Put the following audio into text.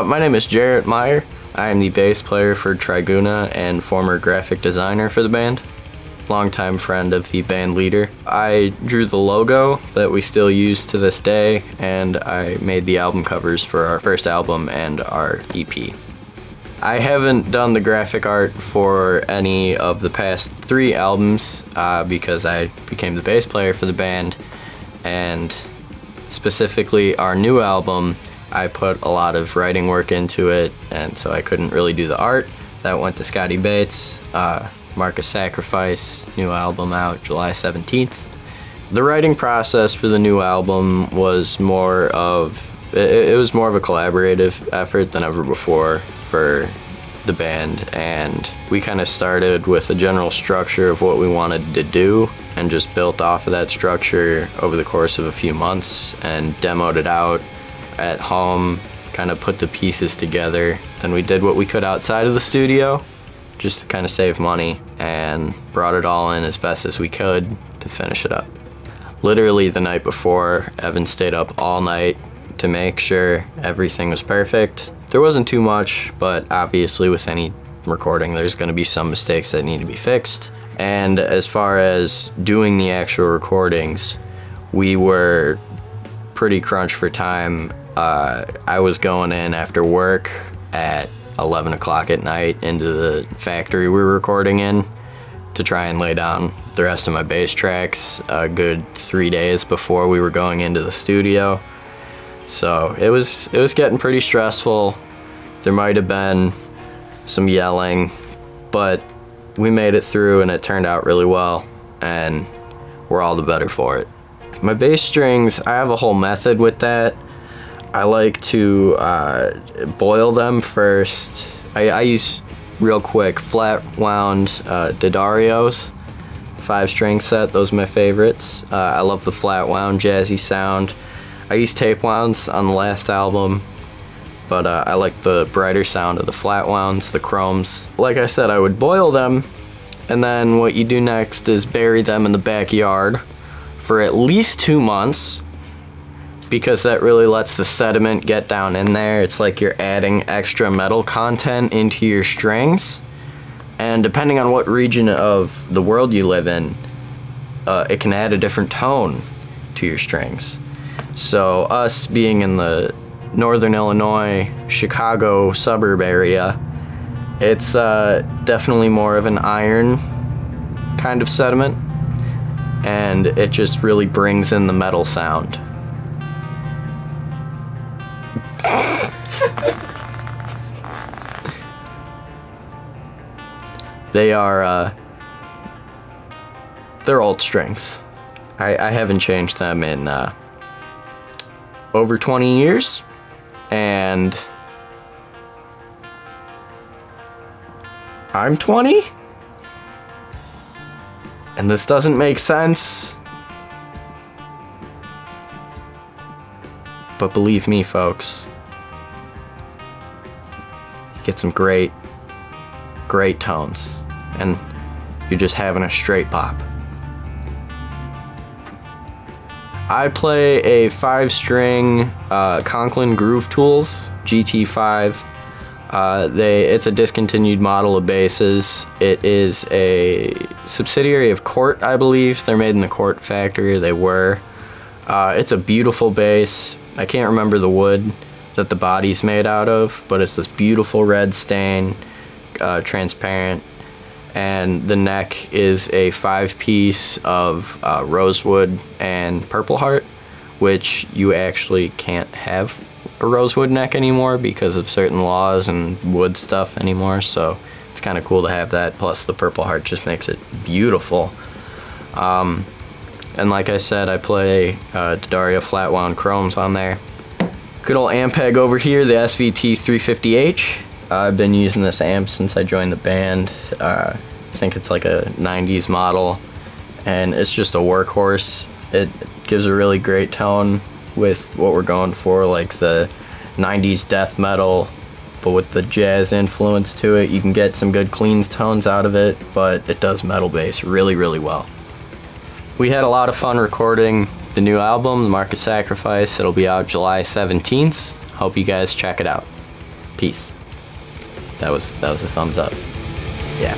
My name is Jarrett Meier. I am the bass player for Triguna and former graphic designer for the band. Longtime friend of the band leader. I drew the logo that we still use to this day, and I made the album covers for our first album and our EP. I haven't done the graphic art for any of the past 3 albums because I became the bass player for the band, and specifically our new album, I put a lot of writing work into it, and so I couldn't really do the art. That went to Scotty Bates. Mark of Sacrifice, new album out July 17th. The writing process for the new album was more of a collaborative effort than ever before for the band, and we kind of started with a general structure of what we wanted to do and just built off of that structure over the course of a few months and demoed it out at home, kind of put the pieces together. Then we did what we could outside of the studio just to kind of save money, and brought it all in as best as we could to finish it up. Literally the night before, Evan stayed up all night to make sure everything was perfect. There wasn't too much, but obviously with any recording there's going to be some mistakes that need to be fixed. And as far as doing the actual recordings, we were pretty crunched for time. I was going in after work at 11 o'clock at night into the factory we were recording in to try and lay down the rest of my bass tracks a good 3 days before we were going into the studio. So it was getting pretty stressful. There might have been some yelling, but we made it through and it turned out really well, and we're all the better for it. My bass strings, I have a whole method with that. I like to boil them first. I use, real quick, flat wound D'Addarios 5-string set. Those are my favorites. I love the flat wound jazzy sound. I used tape wounds on the last album, but I like the brighter sound of the flat wounds, the chromes. Like I said, I would boil them, and then what you do next is bury them in the backyard for at least 2 months, because that really lets the sediment get down in there. It's like you're adding extra metal content into your strings, and depending on what region of the world you live in, it can add a different tone to your strings. So us being in the northern Illinois, Chicago suburb area, it's definitely more of an iron kind of sediment, and it just really brings in the metal sound. They're old strings. I haven't changed them in over 20 years, and I'm 20, and this doesn't make sense, but believe me, folks, you get some great tones, and you're just having a straight pop. I play a 5-string Conklin Groove Tools GT5. It's a discontinued model of basses. It is a subsidiary of Cort, I believe. They're made in the Cort factory. They were. It's a beautiful bass. I can't remember the wood that the body's made out of, but it's this beautiful red stain, transparent. And the neck is a 5-piece of rosewood and purple heart, which you actually can't have a rosewood neck anymore because of certain laws and wood stuff anymore, so it's kind of cool to have that, plus the purple heart just makes it beautiful. And like I said, I play D'Addario flat wound chromes on there. Good old Ampeg over here, the SVT 350H. I've been using this amp since I joined the band. I think it's like a 90s model, and it's just a workhorse. It gives a really great tone with what we're going for, like the 90s death metal, but with the jazz influence to it. You can get some good clean tones out of it, but it does metal bass really, really well. We had a lot of fun recording the new album, The Mark of Sacrifice. It'll be out July 17th. Hope you guys check it out. Peace. That was a thumbs up. Yeah.